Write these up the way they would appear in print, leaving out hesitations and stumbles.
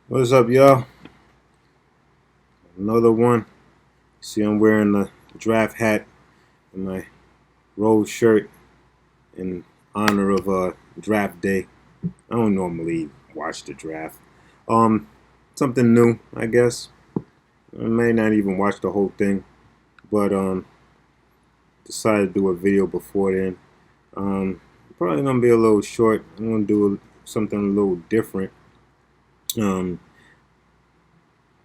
What's up, y'all? Another one. See, I'm wearing the draft hat and my rose shirt in honor of draft day. I don't normally watch the draft. Um, Something new, I guess. I may not even watch the whole thing, but decided to do a video before then. Probably gonna be a little short. I'm gonna do something a little different. Um,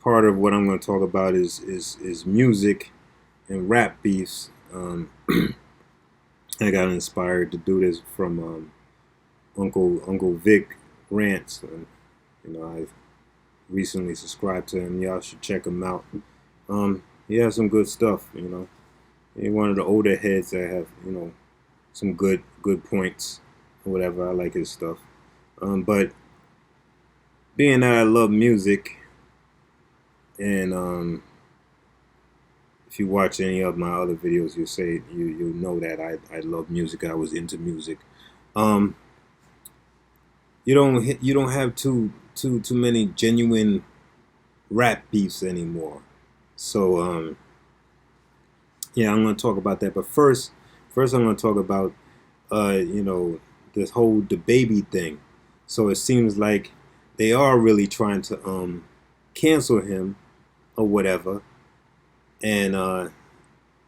Part of what I'm gonna talk about is music and rap beefs. I got inspired to do this from Uncle Vic Rants. I recently subscribed to him. Y'all should check him out. He has some good stuff. He's one of the older heads that have some good points or whatever. I like his stuff. But being that I love music, and if you watch any of my other videos, you'll know that I love music. I was into music. Um, you don't have too many genuine rap beefs anymore. So yeah, I'm gonna talk about that. But first I'm gonna talk about this whole the baby thing. So it seems like they are really trying to cancel him or whatever, and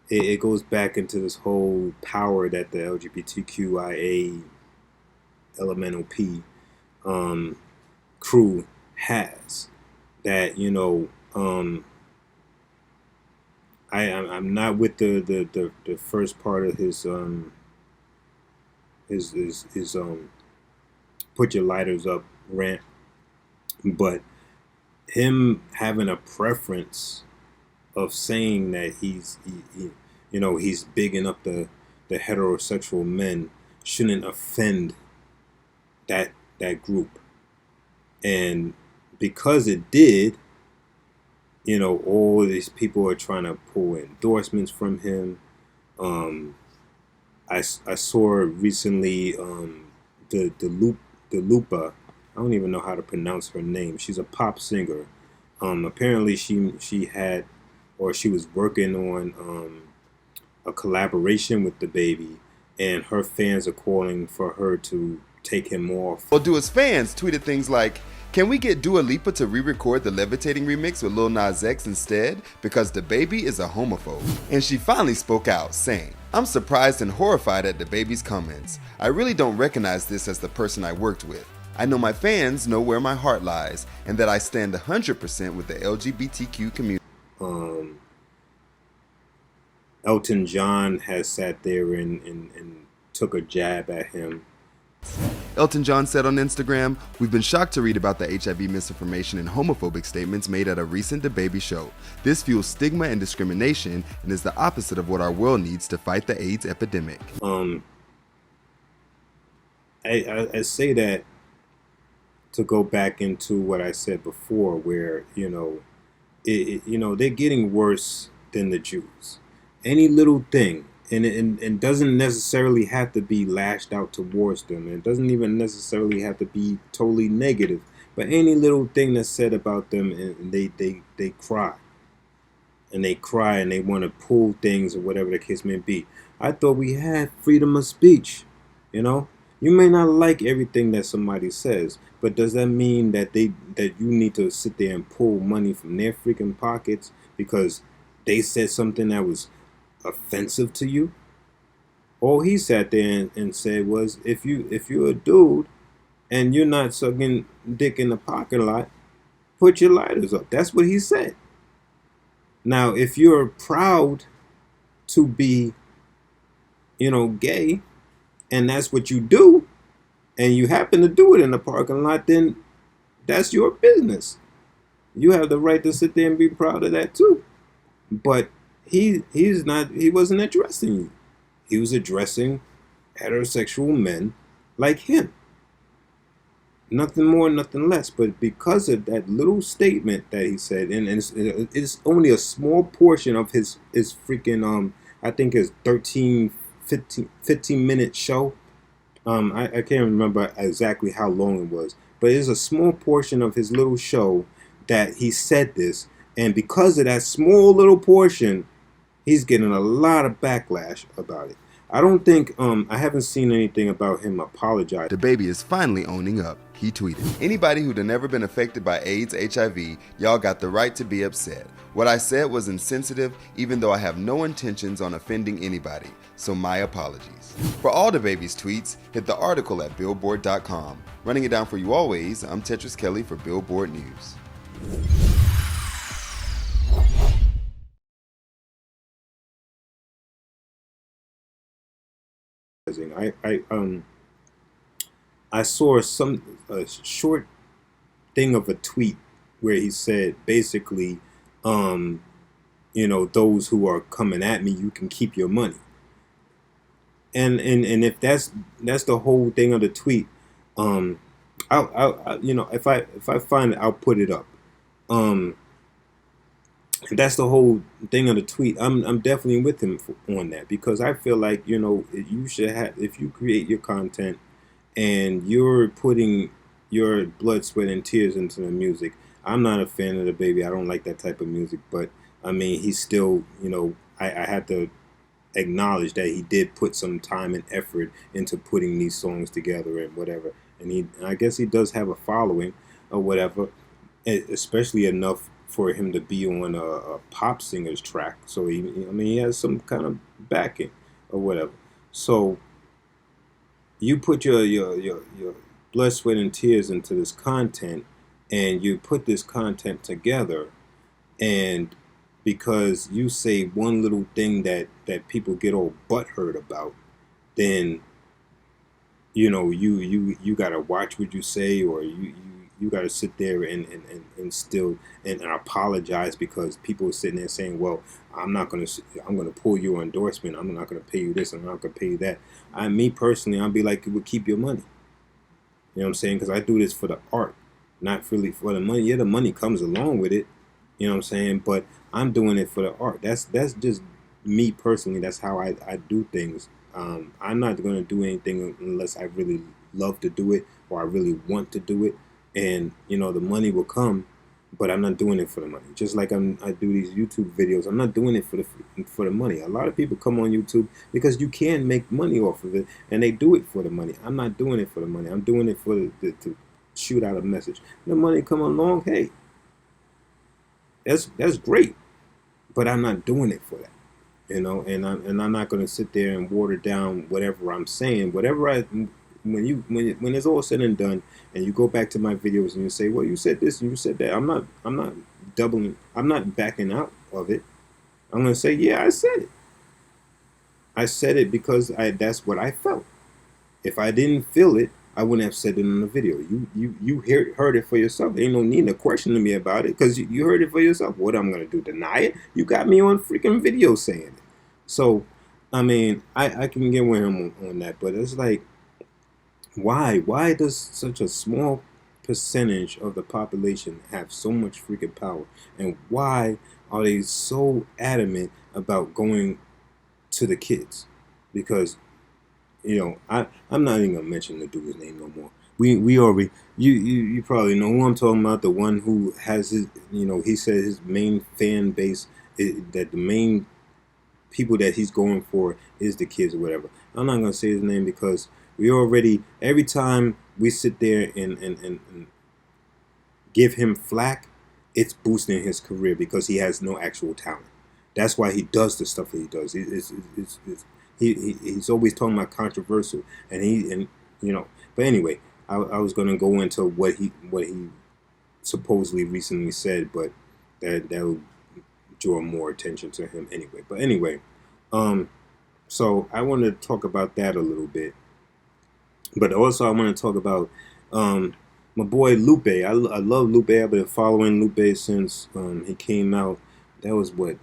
it goes back into this whole power that the LGBTQIA elemental P um, crew has. That I'm not with the first part of his put your lighters up rant, but him having a preference of saying that he's bigging up the heterosexual men shouldn't offend that group, and because it did, all these people are trying to pull endorsements from him. Um, I saw recently the Lupa. I don't even know how to pronounce her name. She's a pop singer. Apparently she had, or she was working on a collaboration with the baby, and her fans are calling for her to take him off. Well, Dua's fans tweeted things like, "Can we get Dua Lipa to re-record the Levitating remix with Lil Nas X instead? Because the baby is a homophobe." And she finally spoke out, saying, "I'm surprised and horrified at the baby's comments. I really don't recognize this as the person I worked with. I know my fans know where my heart lies, and that I stand 100% with the LGBTQ community." Um, Elton John has sat there and took a jab at him. Elton John said on Instagram, "We've been shocked to read about the HIV misinformation and homophobic statements made at a recent DaBaby show. This fuels stigma and discrimination and is the opposite of what our world needs to fight the AIDS epidemic." I say that to go back into what I said before, where they're getting worse than the Jews. Any little thing, and doesn't necessarily have to be lashed out towards them. It doesn't even necessarily have to be totally negative. But any little thing that's said about them, and they cry. And they cry and they want to pull things or whatever the case may be. I thought we had freedom of speech, you know? You may not like everything that somebody says, but does that mean that that you need to sit there and pull money from their freaking pockets because they said something that was offensive to you? All he sat there and said was, if you're a dude and you're not sucking dick in the parking lot, put your lighters up. That's what he said. Now, if you're proud to be, gay, and that's what you do, and you happen to do it in the parking lot, then that's your business. You have the right to sit there and be proud of that too. But he wasn't addressing you. He was addressing heterosexual men like him. Nothing more, nothing less. But because of that little statement that he said, and it's only a small portion of his freaking I think his 15 minute show. I can't remember exactly how long it was, but it's a small portion of his little show that he said this, and because of that small little portion, he's getting a lot of backlash about it. I don't think I haven't seen anything about him apologize. The baby is finally owning up. He tweeted, "Anybody who'd never been affected by AIDS, HIV, y'all got the right to be upset. What I said was insensitive, even though I have no intentions on offending anybody. So my apologies." For all the baby's tweets, hit the article at Billboard.com. Running it down for you always, I'm Tetris Kelly for Billboard News. I saw a short thing of a tweet where he said basically, those who are coming at me, you can keep your money. And if that's the whole thing of the tweet, if I find it, I'll put it up. If that's the whole thing of the tweet, I'm definitely with him on that, because I feel like, you should have, if you create your content and you're putting your blood, sweat, and tears into the music. I'm not a fan of the baby. I don't like that type of music, but I mean, he's still, I had to acknowledge that he did put some time and effort into putting these songs together and whatever. And I guess he does have a following or whatever, especially enough for him to be on a pop singer's track. So he has some kind of backing or whatever. So you put your blood, sweat, and tears into this content, and you put this content together, and because you say one little thing that people get all butthurt about, then you gotta watch what you say, or you gotta sit there and still and apologize, because people are sitting there saying, well, I'm gonna pull your endorsement, I'm not gonna pay you this, I'm not gonna pay you that. Me personally, I'd be like, well, keep your money. You know what I'm saying? Because I do this for the art, not really for the money. Yeah, the money comes along with it. You know what I'm saying? But I'm doing it for the art. That's just me personally. That's how I do things. I'm not going to do anything unless I really love to do it, or I really want to do it. And, the money will come, but I'm not doing it for the money. Just like I do these YouTube videos, I'm not doing it for the money. A lot of people come on YouTube because you can make money off of it, and they do it for the money. I'm not doing it for the money. I'm doing it for to shoot out a message. The money come along, hey, that's great, but I'm not doing it for that. And I'm not going to sit there and water down whatever I'm saying. When it's all said and done, and you go back to my videos and you say, well, you said this and you said that, I'm not doubling, I'm not backing out of it. I'm going to say, yeah, I said it. I said it because that's what I felt. If I didn't feel it, I wouldn't have said it in the video. You heard it for yourself. There ain't no need to question me about it, because you heard it for yourself. What I'm going to do, deny it? You got me on freaking video saying it. So, I mean, I can get with him on that, but it's like, why does such a small percentage of the population have so much freaking power, and why are they so adamant about going to the kids? Because I'm not even gonna mention the dude's name no more. We already, you probably know who I'm talking about, the one who has his, he said his main fan base that the main people that he's going for is the kids or whatever. I'm not gonna say his name, because we already, every time we sit there and give him flack, it's boosting his career, because he has no actual talent. That's why he does the stuff that he does. He's always talking about controversial, and But anyway, I was gonna go into what he supposedly recently said, but that will draw more attention to him anyway. But anyway, so I want to talk about that a little bit. But also I want to talk about my boy Lupe. I love Lupe. I've been following Lupe since he came out. That was what,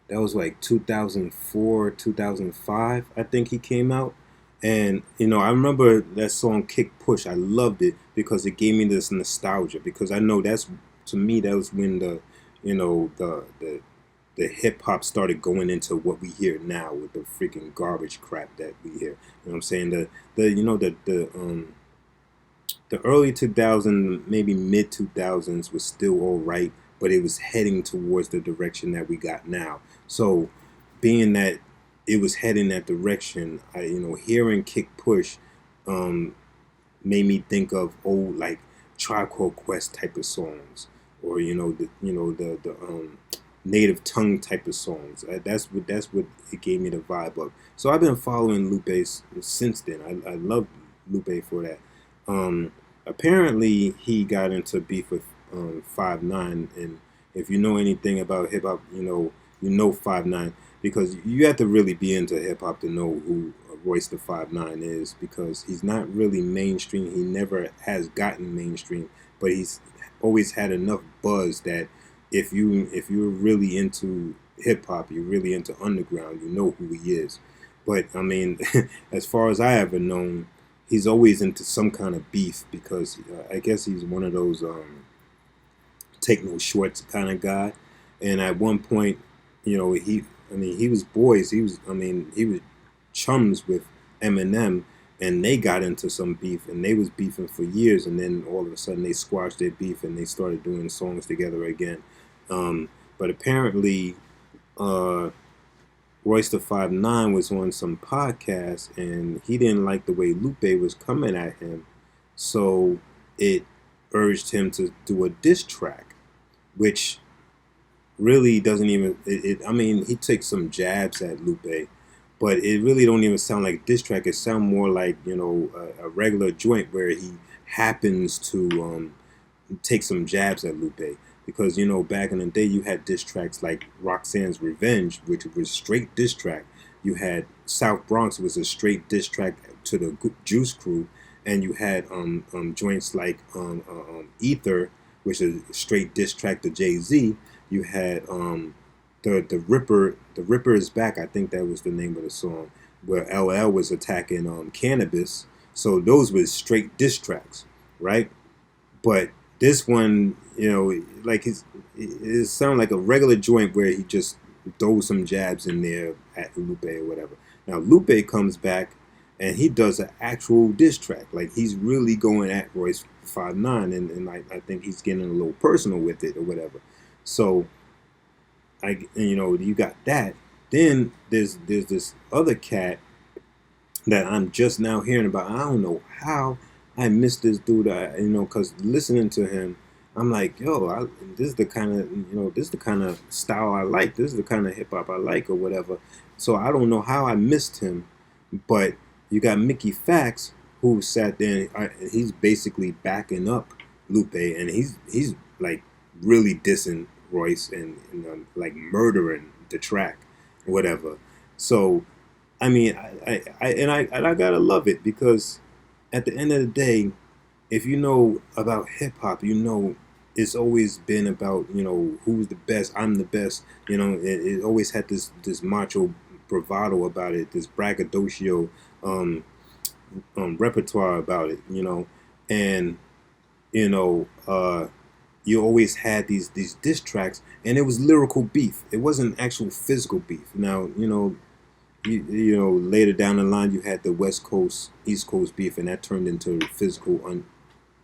that was like 2004, 2005, I think he came out. And, I remember that song Kick Push. I loved it because it gave me this nostalgia, because I know to me, that was when the hip hop started going into what we hear now with the freaking garbage crap that we hear. You know what I'm saying? the early 2000s, maybe mid 2000s was still all right, but it was heading towards the direction that we got now. So being that it was heading that direction, hearing Kick Push um, made me think of old like Tribe Called Quest type of songs, or the native tongue type of songs. That's what it gave me the vibe of. So I've been following Lupe since then. I love Lupe for that. Apparently he got into beef with 5 9, and if you know anything about hip hop, you know 5 9, because you have to really be into hip hop to know who Royce the 5 9 is, because he's not really mainstream. He never has gotten mainstream, but he's always had enough buzz that if you're really into hip hop, you're really into underground, you know who he is. But I mean, as far as I ever known, he's always into some kind of beef, because I guess he's one of those take no shorts kind of guy. And at one point, he was boys. He was chums with Eminem, and they got into some beef, and they was beefing for years, and then all of a sudden they squashed their beef and they started doing songs together again. But apparently, Royce the 5 9 was on some podcast, and he didn't like the way Lupe was coming at him, so it urged him to do a diss track, which really doesn't even. I mean, he takes some jabs at Lupe, but it really don't even sound like diss track. It sound more like a regular joint where he happens to take some jabs at Lupe. Because back in the day you had diss tracks like Roxanne's Revenge, which was straight diss track. You had South Bronx was a straight diss track to the Juice Crew, and you had joints like Ether, which is a straight diss track to Jay-Z. You had the Ripper is Back. I think that was the name of the song, where LL was attacking Cannabis. So those were straight diss tracks, right? But this one, like it sounded like a regular joint where he just throws some jabs in there at Lupe or whatever. Now Lupe comes back and he does an actual diss track. Like he's really going at Royce 5 9, and I think he's getting a little personal with it or whatever. So you got that. Then there's this other cat that I'm just now hearing about. I don't know how I missed this dude. Because listening to him, I'm like, yo, this is the kind of style I like. This is the kind of hip hop I like, or whatever. So I don't know how I missed him, but you got Mickey Fax, who sat there. He's basically backing up Lupe, and he's like really dissing Royce and like murdering the track, whatever. So, I mean, I gotta love it, because at the end of the day, if you know about hip hop, it's always been about who's the best. I'm the best. It always had this macho bravado about it, this braggadocio repertoire about it. And you always had these diss tracks, and it was lyrical beef. It wasn't actual physical beef. Now later down the line you had the West Coast East Coast beef, and that turned into physical,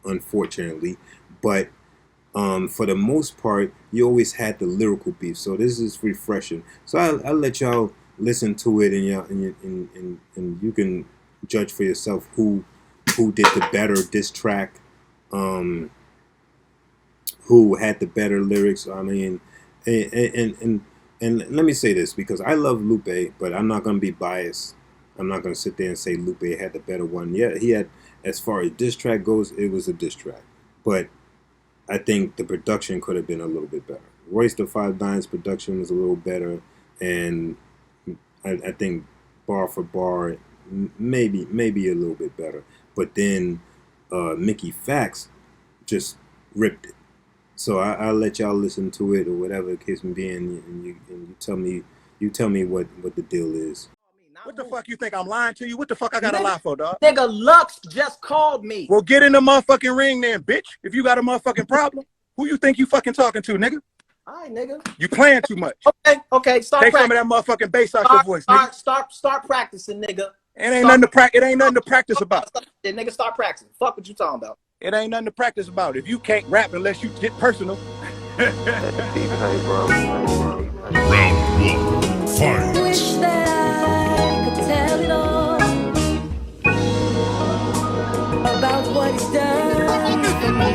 unfortunately. But for the most part, you always had the lyrical beef. So this is refreshing. So I'll let y'all listen to it, and you can judge for yourself who did the better diss track, who had the better lyrics. I mean, and let me say this, because I love Lupe, but I'm not going to be biased. I'm not going to sit there and say Lupe had the better one. Yeah, he had, as far as diss track goes, it was a diss track. But I think the production could have been a little bit better. Royce the 5 9's production was a little better, and I think bar for bar, maybe a little bit better. But then Mickey Fax just ripped it. So I'll let y'all listen to it, or whatever the case may be, and you tell me what the deal is. What the fuck you think I'm lying to you? What the fuck I gotta lie for, dog? Nigga, Lux just called me. Well, get in the motherfucking ring then, bitch. If you got a motherfucking problem, who you think you fucking talking to, nigga? All right, nigga. You playing too much. Okay. Start Take practicing. some of that motherfucking bass out your voice, nigga. Start practicing, nigga. It ain't nothing to practice. It ain't nothing to practice about. Nigga, start practicing. Fuck what you talking about. It ain't nothing to practice about. If you can't rap unless you get personal. Round one, fight. Wish that I could tell it all about what he's done for me.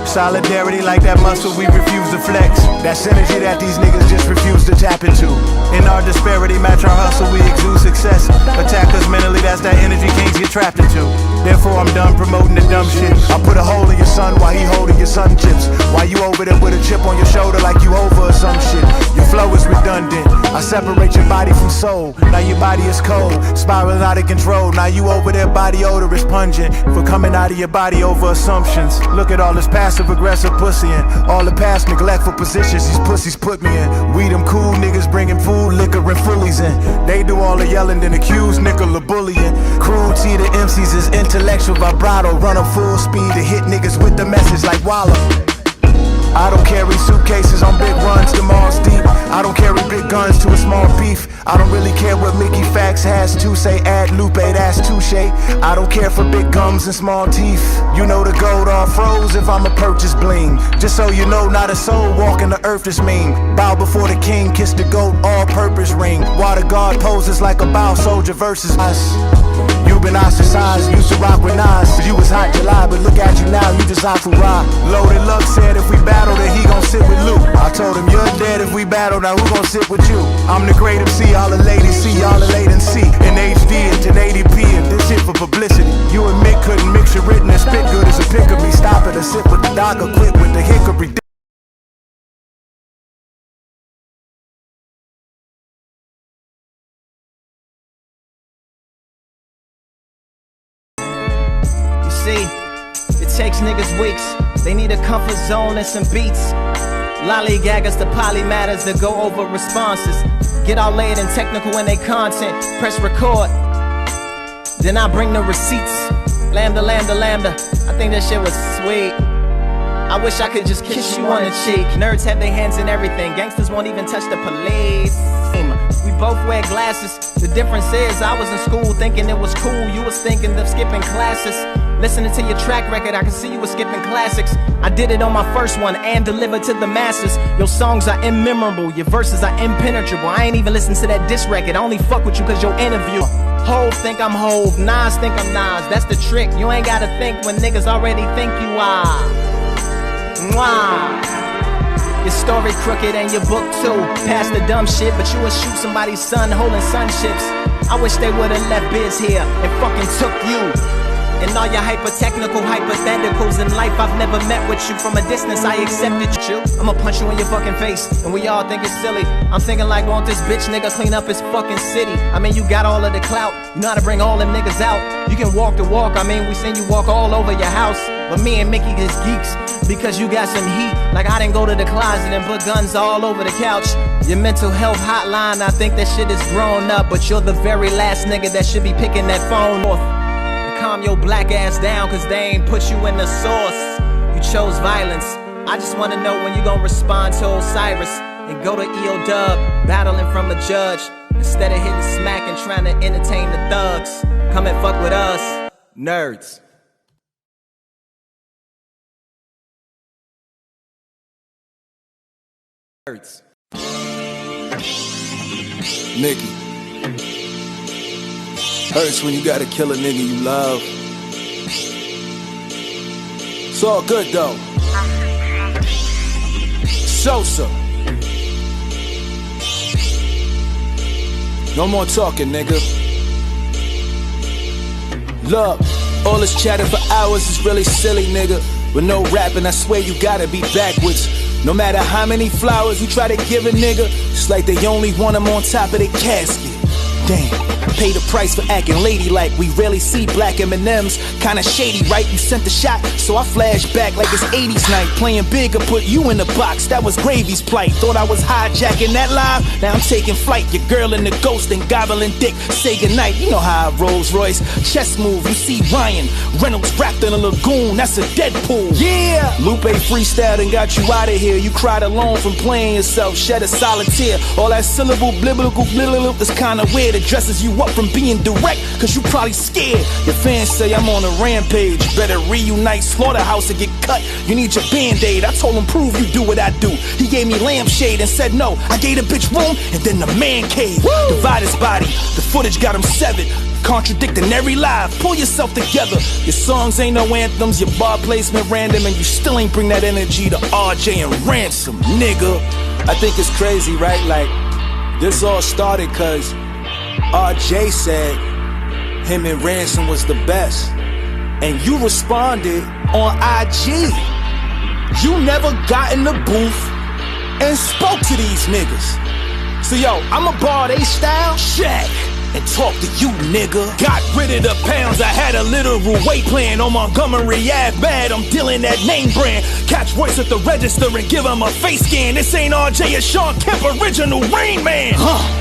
Solidarity like that muscle we refuse to flex. That synergy that these niggas just refuse to tap into. In our disparity, match our hustle, we exude success. Attack us mentally, that's that energy kings get trapped into. Therefore I'm done promoting the dumb shit. I'll put a hole in your son while he holding your sun chips. While you over there with a chip on your shoulder like you over or some shit. Your flow is redundant. I separate your body from soul. Now your body is cold, spiraling out of control. Now you over there, body odor is pungent. For coming out of your body over assumptions. Look at all this passive aggressive pussy and all the past neglectful positions these pussies put me in. We them cool niggas bringing food, liquor, and fullies in. They do all the yelling, then accuse nickel of bullying. Cruelty to MCs is intellectual vibrato. Run up full speed to hit niggas with the message like Wallow. I don't carry suitcases on big runs to Mars Deep. I don't carry big guns to a small beef. I don't really care what Mickey Fax has to say. Ad Lupe, that's touche. I don't care for big gums and small teeth. You know the gold all froze if I'm a purchase bling. Just so you know, not a soul walking the earth is mean. Bow before the king, kiss the goat, all-purpose ring. While the guard poses like a bow soldier versus us. You been ostracized, used to rock with Nas. You was hot July, but look at you now, you just hot for rock. Loaded Luck said if we battle, then he gon' sit with Luke. I told him you're dead if we battle, now who gon' sit with you? I'm the great MC, all the ladies see, all the latency. In HD and 1080p, and this shit for publicity. You and Mick couldn't mix your written and spit good as a pick of me. Stop it or sit with the doc or quit with the hickory. See, it takes niggas weeks. They need a comfort zone and some beats. Lollygaggers to polymatters that go over responses. Get all laid and technical in they content. Press record. Then I bring the receipts. Lambda, lambda, lambda. I think that shit was sweet. I wish I could just kiss you on the cheek. Nerds have their hands in everything. Gangsters won't even touch the police. We both wear glasses. The difference is I was in school thinking it was cool. You was thinking of skipping classes. Listening to your track record, I can see you were skipping classics. I did it on my first one and delivered to the masses. Your songs are immemorable, your verses are impenetrable. I ain't even listened to that diss record, I only fuck with you cause your interview. Hove think I'm Hove, Nas think I'm Nas. That's the trick, you ain't gotta think when niggas already think you are. Mwah. Your story crooked and your book too. Past the dumb shit, but you would shoot somebody's son holding sunships. I wish they would've left Biz here and fucking took you. And all your hyper-technical hypotheticals in life, I've never met with you. From a distance, I accepted you. I'ma punch you in your fucking face, and we all think it's silly. I'm thinking like, won't this bitch nigga clean up his fucking city? I mean, you got all of the clout, you know how to bring all them niggas out. You can walk the walk, I mean, we seen you walk all over your house. But me and Mickey is geeks, because you got some heat. Like I didn't go to the closet and put guns all over the couch. Your mental health hotline, I think that shit is grown up. But you're the very last nigga that should be picking that phone off. Calm your black ass down, cause they ain't put you in the source. You chose violence. I just wanna know when you gon' respond to Osiris and go to EO Dub, battling from a judge, instead of hitting smack and trying to entertain the thugs. Come and fuck with us, nerds. Nerds. Nikki. Hurts when you gotta kill a nigga you love. It's all good though. Sosa. No more talking, nigga. Look, all this chatter for hours is really silly, nigga. With no rapping, I swear you gotta be backwards. No matter how many flowers you try to give a nigga, it's like they only want them on top of their casket. Damn. Pay the price for acting ladylike. We rarely see black M&Ms. Kinda shady, right? You sent the shot, so I flash back like it's 80s night. Playing big, I put you in the box. That was Gravy's plight. Thought I was hijacking that live. Now I'm taking flight. Your girl in the ghost and gobbling dick. Say goodnight. You know how I Rolls Royce. Chess move. You see Ryan Reynolds wrapped in a lagoon. That's a Deadpool. Yeah. Lupe freestyled and got you out of here. You cried alone from playing yourself. Shed a solitaire. All that syllable, biblical, is kinda weird. that dresses you up from being direct, cause you probably scared. Your fans say I'm on a rampage. Better reunite Slaughterhouse and get cut. You need your band-aid. I told him prove you do what I do. He gave me lampshade and said no. I gave the bitch room and then the man cave. Divide his body. The footage got him severed. Contradicting every lie. Pull yourself together. Your songs ain't no anthems. Your bar placement random, and you still ain't bring that energy to RJ and Ransom, nigga. I think it's crazy, right? Like, this all started cause RJ said him and Ransom was the best, and you responded on IG. You never got in the booth and spoke to these niggas. So yo, I'ma borrow they style, Shaq, and talk to you, nigga. Got rid of the pounds, I had a literal weight plan on Montgomery Ave, bad, I'm dealing that name brand. Catch voice at the register and give him a face scan. This ain't RJ, it's Sean Kemp, original Rain Man.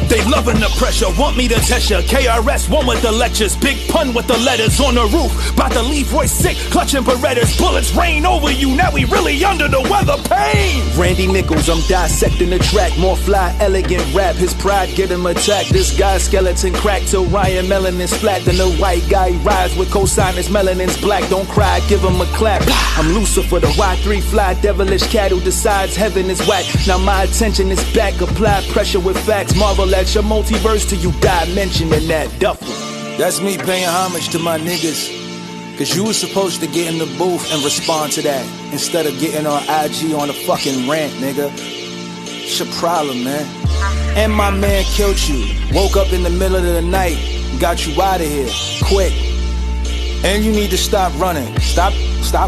They loving the pressure, want me to test ya. KRS One with the lectures, big pun with the letters on the roof. About to leave Royce sick, clutching Berettas, bullets rain over you, now we really under the weather, pain. Randy Nichols, I'm dissecting the track, more fly, elegant rap, his pride get him attacked. This guy's skeleton crack till Ryan Melanin's flat. Then the white guy rides with cosigners, melanin's black. Don't cry, give him a clap. I'm Lucifer, the Y3 fly, devilish cat who decides heaven is whack. Now my attention is back, apply pressure with facts. Marvel at your multiverse till you die mentioning that duffel. That's me paying homage to my niggas, cause you was supposed to get in the booth and respond to that instead of getting on IG on a fucking rant, nigga. It's your problem, man. And my man killed you. Woke up in the middle of the night, got you out of here, quick. And you need to stop running. Stop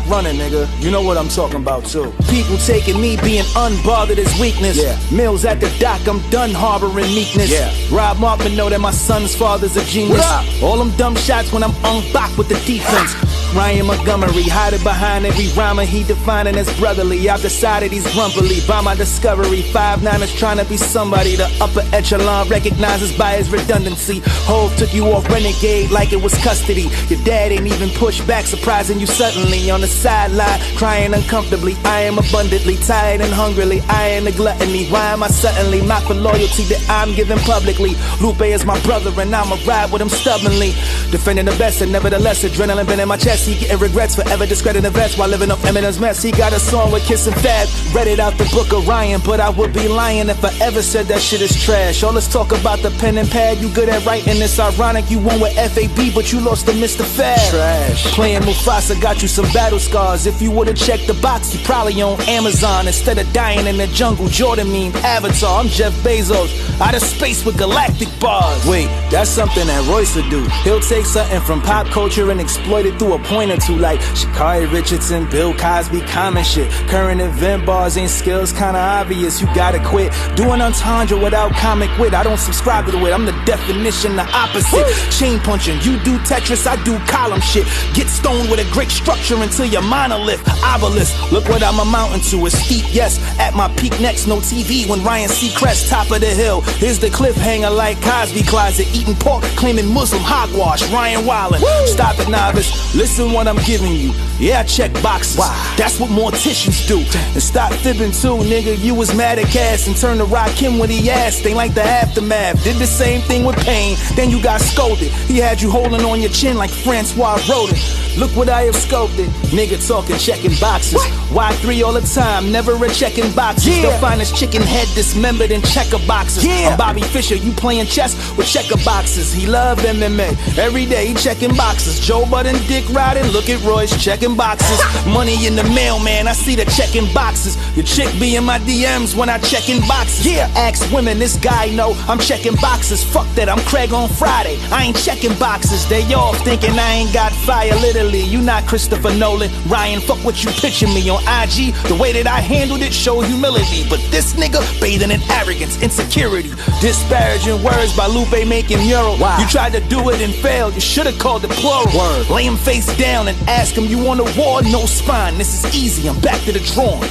running, nigga. You know what I'm talking about, too. People taking me being unbothered as weakness. Yeah. Mills at the dock, I'm done harboring meekness. Yeah. Rob Markman know that my son's father's a genius. All them dumb shots when I'm unboxed with the defense. Ryan Montgomery, hiding behind every rhymer he defining as brotherly. I've decided he's grumpily by my discovery. 5'9" is trying to be somebody. The upper echelon recognizes by his redundancy. Hove took you off renegade like it was custody. Your dad ain't even pushed back, surprising you suddenly. On the sideline, crying uncomfortably. I am abundantly tired and hungrily. I am the gluttony. Why am I suddenly not for loyalty that I'm giving publicly? Lupe is my brother and I'ma ride with him stubbornly. Defending the best and nevertheless adrenaline been in my chest. He getting regrets, forever discrediting vets while living off Eminem's mess. He got a song with Kiss and Fab, read it out the book of Ryan, but I would be lying if I ever said that shit is trash. All let's talk about the pen and pad. You good at writing, it's ironic you won with FAB, but you lost to Mr. Fab. Trash. Playing Mufasa got you some battle scars. If you would've checked the box, you probably on Amazon instead of dying in the jungle. Jordan mean Avatar. I'm Jeff Bezos, out of space with galactic bars. Wait, that's something that Royce would do. He'll take something from pop culture and exploit it through a point or two, like Sha'Carri Richardson, Bill Cosby, common shit. Current event bars ain't skills, kinda obvious. You gotta quit doing entendre without comic wit. I don't subscribe to the wit, I'm the definition, the opposite. Chain punching, you do Tetris, I do column shit. Get stoned with a great structure until your monolith. Obelisk, look what I'm amounting to. It's steep, yes, at my peak next, no TV. When Ryan Seacrest, top of the hill. Here's the cliffhanger like Cosby closet. Eating pork, claiming Muslim hogwash. Ryan Wildin', stop it, novice. Listen what I'm giving you. Yeah, I check boxes. That's what morticians do. And stop fibbing too, nigga. You was mad at Cass and turned to Rakim when he asked. Ain't like the aftermath. Did the same thing with Pain. Then you got scolded. He had you holding on your chin like Francois Rodin. Look what I have sculpted. Nigga talking checking boxes. Y3 all the time, never a checking boxes. They'll find his chicken head dismembered in checker boxes. I'm Bobby Fischer, you playing chess with checker boxes. He love MMA. Every day he checking boxes. Joe Budden, Dick riding, look at Royce checking boxes. Money in the mail, man, I see the checking boxes. Your chick be in my DMs when I checking boxes. Ask women, this guy know I'm checking boxes. Fuck that, I'm Craig on Friday. I ain't checking boxes. They all thinking I ain't got fire, literally. You not Christopher Nolan. Ryan, fuck what you pitching me on IG. The way that I handled it show humility. But this nigga bathing in arrogance, insecurity. Disparaging words by Lupe making mural. You tried to do it and failed. You should've called it plural. Lay him face down and ask him, you on the war? No spine. This is easy. I'm back to the drawing.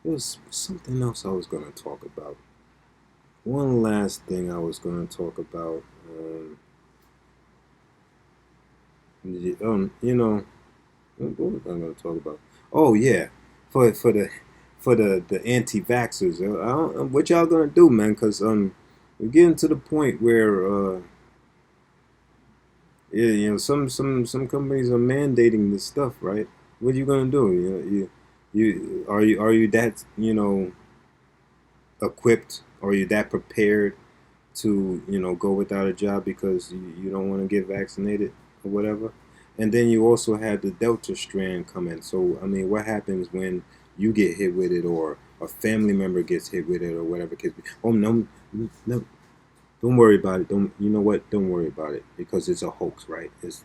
There was something else I was going to talk about. One last thing I was going to talk about. What was I going to talk about? oh yeah, for the anti-vaxxers. What y'all gonna do, man? Because we're getting to the point where yeah, some companies are mandating this stuff, right? What are you gonna do? Are you that equipped? Are you that prepared to go without a job because you don't want to get vaccinated or whatever? And then you also had the Delta strand come in. So I mean, what happens when you get hit with it, or a family member gets hit with it, or whatever? Oh no, no, don't worry about it. Don't you know what? Don't worry about it because it's a hoax, right? It's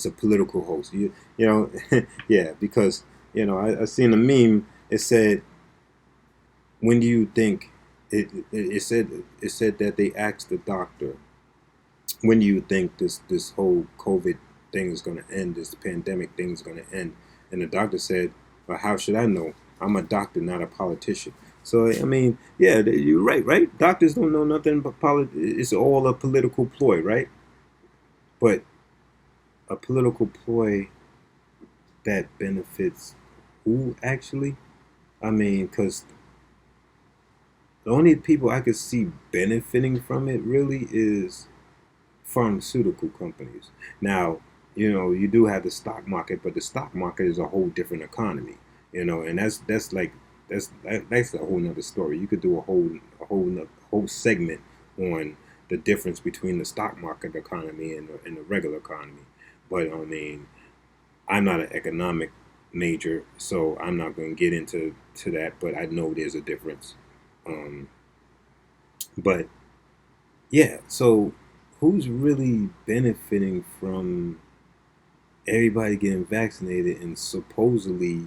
a political hoax. Yeah, because I seen a meme. It said, when do you think it said that they asked the doctor, when do you think this whole COVID thing is going to end, this pandemic thing is going to end? And the doctor said, well, how should I know? I'm a doctor, not a politician. So I mean, yeah, you're right? Doctors don't know nothing but it's all a political ploy, right? But a political ploy that benefits who actually? I mean, because the only people I could see benefiting from it really is pharmaceutical companies. Now, you do have the stock market, but the stock market is a whole different economy, and that's a whole nother story. You could do a whole segment on the difference between the stock market economy and the regular economy. But I mean, I'm not an economic major, so I'm not going to get into that. But I know there's a difference. But yeah, so who's really benefiting from everybody getting vaccinated, and supposedly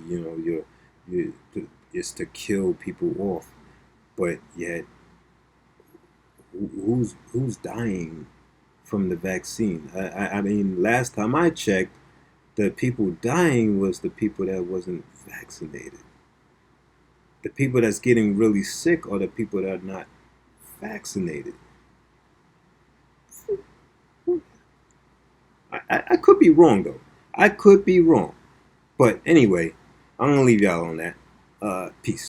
it's to kill people off, but yet who's dying from the vaccine? I mean, last time I checked, the people dying was the people that wasn't vaccinated. The people that's getting really sick are the people that are not vaccinated. I could be wrong, though. I could be wrong. But anyway, I'm going to leave y'all on that. Peace.